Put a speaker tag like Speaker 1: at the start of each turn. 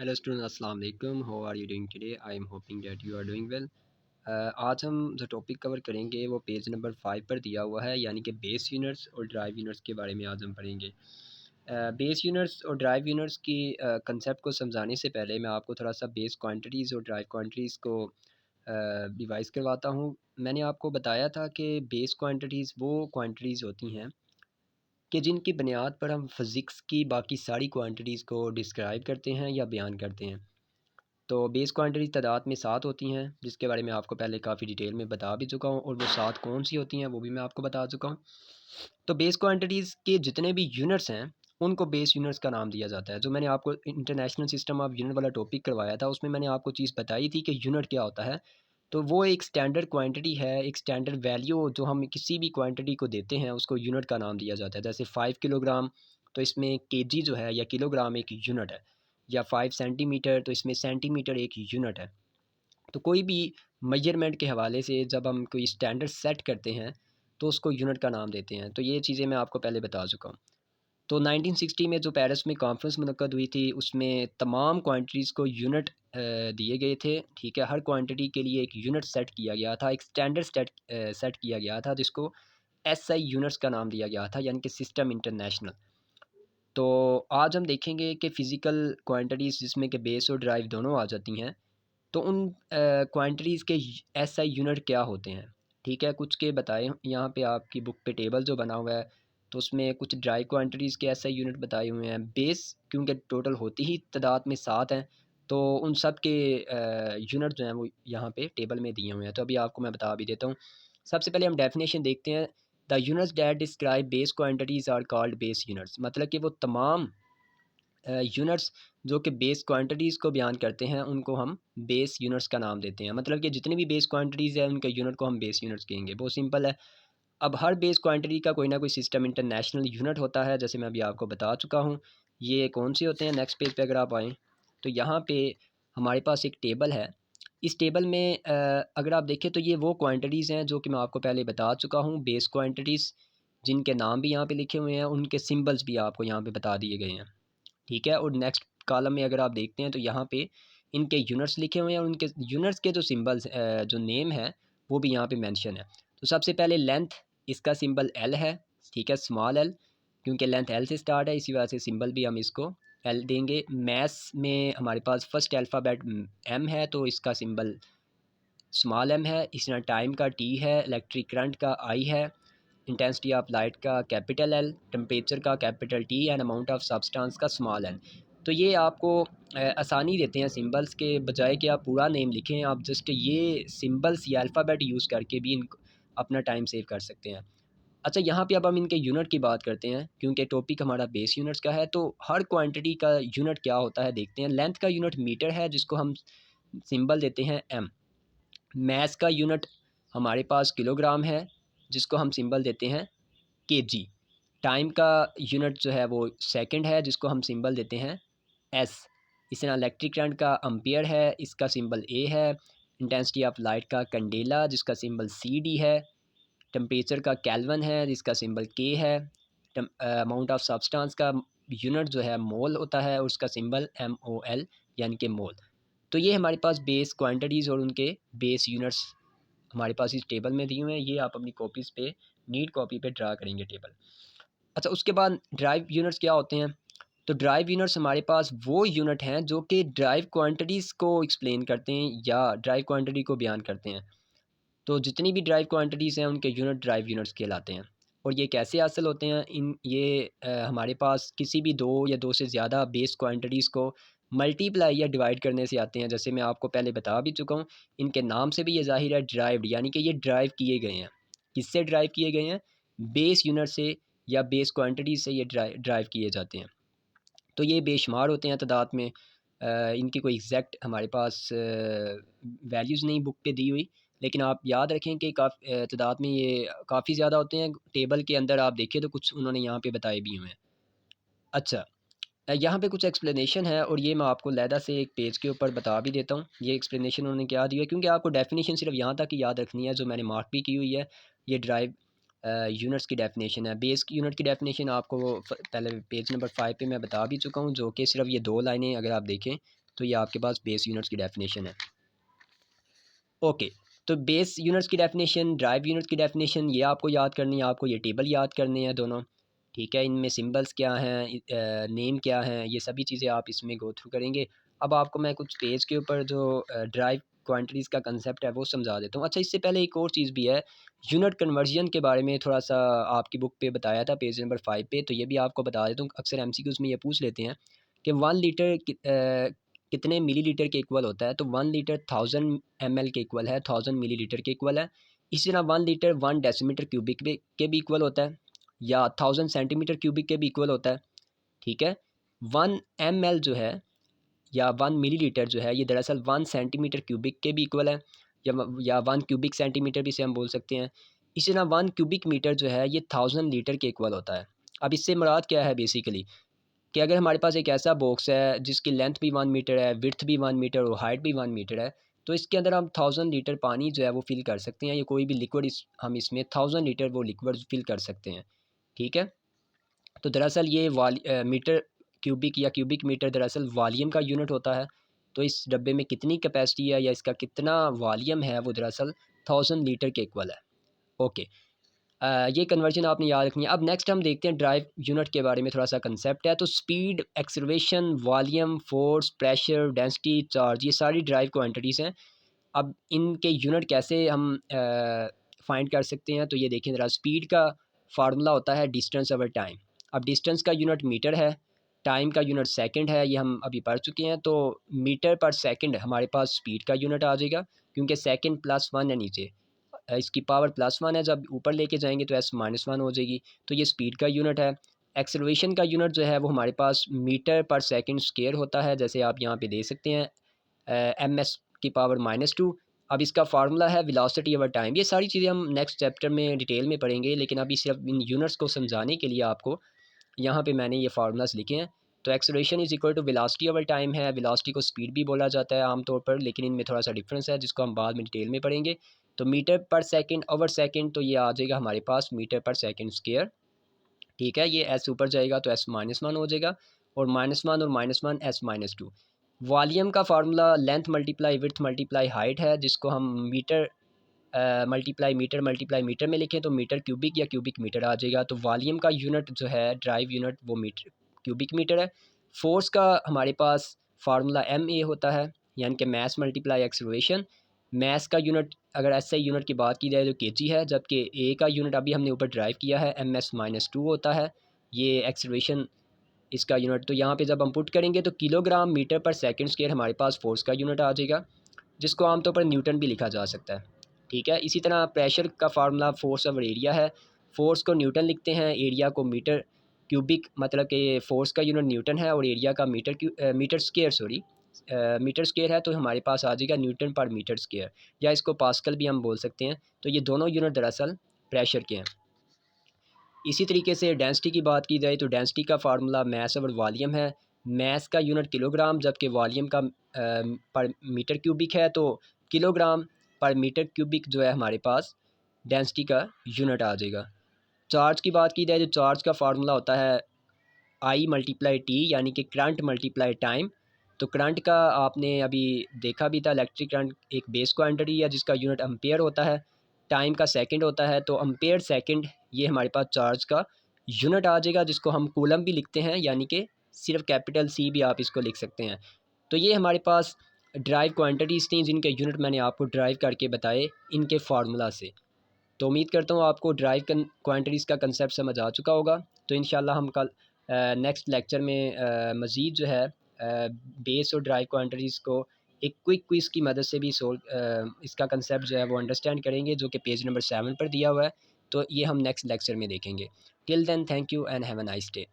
Speaker 1: Hello student, अस्सलाम वालेकुम। How are you doing today? I am hoping that you are doing well. आज हम जो टॉपिक कवर करेंगे वो पेज नंबर 5 पर दिया हुआ है, यानी कि बेस यूनिट्स और ड्राइव यूनिट्स के बारे में आज हम पढ़ेंगे। बेस यूनिट्स और ड्राइव यूनिट्स की कंसेप्ट को समझाने से पहले मैं आपको थोड़ा सा बेस क्वांटिटीज़ और ड्राइव क्वांटिटीज़ को रिवाइज़ करवाता हूँ। मैंने आपको बताया था कि बेस क्वांटिटीज़ वो क्वांटिटीज़ होती हैं कि जिनकी बुनियाद पर हम फ़िज़िक्स की बाकी सारी क्वांटिटीज़ को डिस्क्राइब करते हैं या बयान करते हैं। तो बेस क्वांटिटी तादाद में 7 होती हैं, जिसके बारे में आपको पहले काफ़ी डिटेल में बता भी चुका हूँ, और वो 7 कौन सी होती हैं वो भी मैं आपको बता चुका हूँ। तो बेस क्वांटिटीज़ के जितने भी यूनिट्स हैं उनको बेस यूनिट्स का नाम दिया जाता है। जो मैंने आपको इंटरनेशनल सिस्टम ऑफ यूनिट वाला टॉपिक करवाया था, उसमें मैंने आपको चीज़ बताई थी कि यूनिट क्या होता है। तो वो एक स्टैंडर्ड क्वांटिटी है, एक स्टैंडर्ड वैल्यू जो हम किसी भी क्वांटिटी को देते हैं उसको यूनिट का नाम दिया जाता है। जैसे 5 किलोग्राम, तो इसमें केजी जो है या किलोग्राम एक यूनिट है, या 5 सेंटीमीटर, तो इसमें सेंटीमीटर एक यूनिट है। तो कोई भी मेजरमेंट के हवाले से जब हम कोई स्टैंडर्ड सेट करते हैं तो उसको यूनिट का नाम देते हैं। तो ये चीज़ें मैं आपको पहले बता चुका हूँ। तो 1960 में जो पेरिस में कॉन्फ्रेंस मुनक्कद हुई थी, उसमें तमाम क्वांटिटीज़ को यूनिट दिए गए थे। ठीक है, हर क्वांटिटी के लिए एक यूनिट सेट किया गया था, एक स्टैंडर्ड सेट किया गया था, जिसको एसआई यूनिट्स का नाम दिया गया था, यानी कि सिस्टम इंटरनेशनल। तो आज हम देखेंगे कि फ़िज़िकल क्वांटिटीज़ जिसमें कि बेस और ड्राइव दोनों आ जाती हैं, तो उन क्वांटिटीज़ के एसआई यूनिट क्या होते हैं। ठीक है, कुछ के बताए यहाँ पे आपकी बुक पे टेबल जो बना हुआ है, तो उसमें कुछ ड्राई क्वांटिटीज़ के एसआई यूनिट बताए हुए हैं। बेस क्योंकि टोटल होती ही तादाद में 7 हैं, तो उन सब के यूनिट जो हैं वो यहाँ पे टेबल में दिए हुए हैं। तो अभी आपको मैं बता भी देता हूँ। सबसे पहले हम डेफिनेशन देखते हैं। The units that describe base quantities are called base units. मतलब कि वो तमाम यूनिट्स जो कि बेस क्वांटिटीज़ को बयान करते हैं उनको हम बेस यूनिट्स का नाम देते हैं। मतलब कि जितनी भी बेस क्वांटिटीज़ हैं उनके यूनिट को हम बेस यूनिट्स कहेंगे। बहुत सिंपल है। अब हर बेस क्वांटिटी का कोई ना कोई सिस्टम इंटरनेशनल यूनिट होता है, जैसे मैं अभी आपको बता चुका हूँ। ये कौन से होते हैं, नेक्स्ट पेज पे अगर आप आएँ तो यहाँ पे हमारे पास एक टेबल है। इस टेबल में अगर आप देखें तो ये वो क्वांटिटीज़ हैं जो कि मैं आपको पहले बता चुका हूँ, बेस क्वांटिटीज़, जिनके नाम भी यहाँ पे लिखे हुए हैं, उनके सिंबल्स भी आपको यहाँ पे बता दिए गए हैं। ठीक है, और नेक्स्ट कॉलम में अगर आप देखते हैं तो यहाँ पे इनके यूनिट्स लिखे हुए हैं, और उनके यूनिट्स के जो सिंबल्स जो नेम है वो भी यहाँ पे मेंशन है। तो सबसे पहले लेंथ, इसका सिंबल एल है। ठीक है, स्मॉल एल, क्योंकि लेंथ एल से स्टार्ट है, इसी वजह से सिंबल भी हम इसको एल देंगे। मैथ्स में हमारे पास फर्स्ट अल्फ़ाबेट एम है, तो इसका सिंबल स्मॉल एम है। इसी तरह टाइम का टी है, इलेक्ट्रिक करंट का आई है, इंटेंसिटी ऑफ लाइट का कैपिटल एल, टेम्परेचर का capital T, and amount of substance का स्मॉल एन। तो ये आपको आसानी देते हैं सिंबल्स के बजाय कि आप पूरा नेम लिखें, आप जस्ट ये सिंबल्स या अल्फ़ाबेट यूज़ करके भी इनको अपना टाइम सेव कर सकते हैं। अच्छा, यहाँ पे अब हम इनके यूनिट की बात करते हैं, क्योंकि टॉपिक हमारा बेस यूनिट्स का है। तो हर क्वांटिटी का यूनिट क्या होता है देखते हैं। लेंथ का यूनिट मीटर है, जिसको हम सिंबल देते हैं एम। मैस का यूनिट हमारे पास किलोग्राम है, जिसको हम सिंबल देते हैं केजी। टाइम का यूनिट जो है वो सेकंड है, जिसको हम सिंबल देते हैं एस। इसी तरह इलेक्ट्रिक करंट का एम्पियर है, इसका सिंबल ए है। इंटेंसिटी ऑफ लाइट का कैंडेला, जिसका सिंबल सी डी है। टेम्परेचर का केल्विन है, जिसका सिंबल के है। अमाउंट ऑफ सब्सटेंस का यूनिट जो है मोल होता है, और उसका सिंबल एम ओ एल, यानी कि मोल। तो ये हमारे पास बेस क्वांटिटीज़ और उनके बेस यूनिट्स हमारे पास इस टेबल में दिए हुए हैं। ये आप अपनी कॉपीज़ पे, नीट कॉपी पे ड्रा करेंगे टेबल। अच्छा, उसके बाद ड्राइव यूनिट्स क्या होते हैं। तो ड्राइव यूनिट्स हमारे पास वो यूनिट हैं जो कि ड्राइव क्वांटिटीज़ को एक्सप्लेन करते हैं या ड्राइव क्वांटिटी को बयान करते हैं। तो जितनी भी ड्राइव क्वांटिटीज़ हैं उनके यूनिट ड्राइव यूनिट्स कहलाते हैं। और ये कैसे हासिल होते हैं, इन ये हमारे पास किसी भी दो या दो से ज़्यादा बेस क्वांटिटीज़ को मल्टीप्लाई या डिवाइड करने से आते हैं। जैसे मैं आपको पहले बता भी चुका हूँ, इनके नाम से भी ये ज़ाहिर है, ड्राइव्ड, यानी कि ये ड्राइव किए गए हैं। किससे ड्राइव किए गए हैं? बेस यूनिट से या बेस क्वांटिटीज़ से ये ड्राइव किए जाते हैं। तो ये बेशुमार होते हैं तादाद में। इनकी कोई एग्जैक्ट हमारे पास वैल्यूज़ नहीं बुक पे दी हुई, लेकिन आप याद रखें कि तादाद में ये काफ़ी ज़्यादा होते हैं। टेबल के अंदर आप देखें तो कुछ उन्होंने यहाँ पे बताए भी हुए हैं। अच्छा, यहाँ पे कुछ एक्सप्लेनेशन है, और ये मैं आपको लैदा से एक पेज के ऊपर बता भी देता हूँ। ये एक्सप्लेनेशन उन्होंने क्या दिया है, क्योंकि आपको डेफिनेशन सिर्फ यहाँ तक ही याद रखनी है, जो मैंने मार्क भी की हुई है। ये ड्राइव यूनिट्स की डेफिनेशन है। बेस की यूनिट की डेफिनेशन आपको पहले पेज नंबर 5 पे मैं बता भी चुका हूँ, जो कि सिर्फ ये 2 लाइनें अगर आप देखें तो ये आपके पास बेस यूनिट्स की डेफिनेशन है। ओके, तो बेस यूनिट्स की डेफिनेशन, ड्राइव यूनिट्स की डेफिनेशन ये आपको याद करनी है, आपको ये टेबल याद करने हैं दोनों, ठीक है। इनमें सिंबल्स क्या हैं, नेम क्या हैं, ये सभी चीज़ें आप इसमें गो थ्रू करेंगे। अब आपको मैं कुछ पेज के ऊपर जो ड्राइव क्वांटिटीज़ का कंसेप्ट है वो समझा देता हूँ। अच्छा, इससे पहले एक और चीज़ भी है, यूनिट कन्वर्जन के बारे में थोड़ा सा आपकी बुक पे बताया था पेज नंबर 5 पे, तो ये भी आपको बता देता हूँ। अक्सर एमसीक्यूज़ में ये पूछ लेते हैं कि 1 लीटर कितने मिलीलीटर के इक्वल होता है, तो 1 लीटर 1000 ml के इक्वल है, 1000 मिलीलीटर के इक्वल है। इसी तरह 1 लीटर 1 डेसीमीटर क्यूबिक के भी इक्वल होता है, या 1000 सेंटीमीटर क्यूबिक के भी इक्वल होता है, ठीक है। 1 ml जो है या 1 मिलीलीटर जो है, ये दरअसल 1 सेंटीमीटर क्यूबिक के भी इक्वल है, या 1 क्यूबिक सेंटीमीटर भी इसे हम बोल सकते हैं। इसी तरह 1 क्यूबिक मीटर जो है ये 1000 लीटर के इक्वल होता है। अब इससे मुराद क्या है बेसिकली, कि अगर हमारे पास एक ऐसा बॉक्स है जिसकी लेंथ भी 1 मीटर है, विड्थ भी 1 मीटर और हाइट भी 1 मीटर है, तो इसके अंदर हम 1000 लीटर पानी जो है वो फ़िल कर सकते हैं, या कोई भी लिक्विड हम इसमें 1000 लीटर वो लिक्विड फ़िल कर सकते हैं, ठीक है। तो दरअसल ये मीटर क्यूबिक या क्यूबिक मीटर दरअसल वॉल्यूम का यूनिट होता है। तो इस डब्बे में कितनी कैपेसिटी है या इसका कितना वॉल्यूम है, वो दरअसल 1000 लीटर के इक्वल है। ओके, ये कन्वर्जन आपने याद रखनी है। अब नेक्स्ट हम देखते हैं ड्राइव यूनिट के बारे में थोड़ा सा कंसेप्ट है। तो speed, acceleration, volume, force, pressure, density, charge, ये सारी ड्राइव क्वांटिटीज़ हैं। अब इनके यूनिट कैसे हम फाइंड कर सकते हैं, तो ये देखें ज़रा। स्पीड का फार्मूला होता है डिस्टेंस ओवर टाइम। अब डिस्टेंस का यूनिट मीटर है, टाइम का यूनिट सेकंड है, ये हम अभी पढ़ चुके हैं। तो मीटर पर सेकंड हमारे पास स्पीड का यूनिट आ जाएगा, क्योंकि सेकंड प्लस वन है नीचे, इसकी पावर प्लस वन है, जब ऊपर लेके जाएंगे तो एस माइनस वन हो जाएगी। तो ये स्पीड का यूनिट है। एक्सेलरेशन का यूनिट जो है वो हमारे पास मीटर पर सेकंड स्क्वायर होता है, जैसे आप यहाँ पे दे सकते हैं एम एस की पावर -2। अब इसका फार्मूला है वेलोसिटी ओवर टाइम। ये सारी चीज़ें हम नेक्स्ट चैप्टर में डिटेल में पढ़ेंगे, लेकिन अभी सिर्फ इन यूनिट्स को समझाने के लिए आपको यहाँ पे मैंने ये फार्मूलाज लिखे हैं। तो acceleration is equal to velocity over time है। वेलोसिटी को स्पीड भी बोला जाता है आमतौर पर, लेकिन इनमें थोड़ा सा डिफरेंस है जिसको हम बाद में डिटेल में पढ़ेंगे। तो मीटर पर सेकंड ओवर सेकंड, तो ये आ जाएगा हमारे पास मीटर पर सेकंड स्क्वायर, ठीक है। ये एस ऊपर जाएगा तो एस माइनस वन हो जाएगा, और -1 और -1 एस -2। वॉल्यूम का formula length multiply width multiply height है, जिसको हम मीटर मल्टीप्लाई मीटर में लिखें तो मीटर क्यूबिक या क्यूबिक मीटर आ जाएगा। तो वॉल्यूम का यूनिट जो है, ड्राइव यूनिट, वो मीटर क्यूबिक मीटर है। फोर्स का हमारे पास फार्मूला एम ए होता है, यानी कि मैस मल्टीप्लाई एक्सेलरेशन। मैस का यूनिट अगर ऐसे यूनिट की बात की जाए तो केजी है, जबकि ए का यूनिट अभी हमने ऊपर ड्राइव किया है, एम एस -2 होता है। ये एक्सेलरेशन इसका यूनिट। तो यहाँ पे जब हम पुट करेंगे तो किलोग्राम मीटर पर सेकंड स्क्वायर हमारे पास फोर्स का यूनिट आ जाएगा, जिसको आमतौर पर न्यूटन भी लिखा जा सकता है, ठीक है। इसी तरह प्रेशर का फार्मूला फोर्स ओवर एरिया है। फोर्स को न्यूटन लिखते हैं, एरिया को मीटर क्यूबिक, मतलब कि फोर्स का यूनिट न्यूटन है और एरिया का metre square, sorry metre square है, तो हमारे पास आ जाएगा न्यूटन पर मीटर स्क्वायर, या इसको पास्कल भी हम बोल सकते हैं। तो ये दोनों यूनिट दरअसल प्रेशर के हैं। इसी तरीके से डेंसिटी की बात की जाए तो डेंसिटी का फार्मूला मैस ओवर वॉल्यूम है। मैस का यूनिट किलोग्राम, जबकि वॉल्यूम का पर मीटर क्यूबिक है, तो किलोग्राम पर मीटर क्यूबिक जो है हमारे पास डेंसिटी का यूनिट आ जाएगा। चार्ज की बात की जाए तो चार्ज का फार्मूला होता है आई मल्टीप्लाई टी, यानी कि करंट मल्टीप्लाई टाइम। तो करंट का आपने अभी देखा भी था, इलेक्ट्रिक करंट एक बेस क्वांटिटी है जिसका यूनिट एम्पेयर होता है, टाइम का सेकंड होता है। तो एम्पेयर सेकंड ये हमारे पास चार्ज का यूनिट आ जाएगा, जिसको हम कूलम भी लिखते हैं, यानी कि सिर्फ कैपिटल सी भी आप इसको लिख सकते हैं। तो ये हमारे पास ड्राइव क्वांटिटीज़ थी जिनके यूनिट मैंने आपको ड्राइव करके बताए इनके फार्मूला से। तो उम्मीद करता हूँ आपको ड्राइव क्वांटिटीज़ का कंसेप्ट समझ आ चुका होगा। तो इंशाल्लाह हम कल नेक्स्ट लेक्चर में मज़ीद जो है बेस और ड्राइव क्वांटिटीज़ को एक क्विक क्विज़ की मदद से भी इसका कंसेप्ट जो है वो अंडरस्टैंड करेंगे, जो कि पेज नंबर 7 पर दिया हुआ है। तो ये हम नेक्स्ट लेक्चर में देखेंगे। Till then, thank you and have a nice day.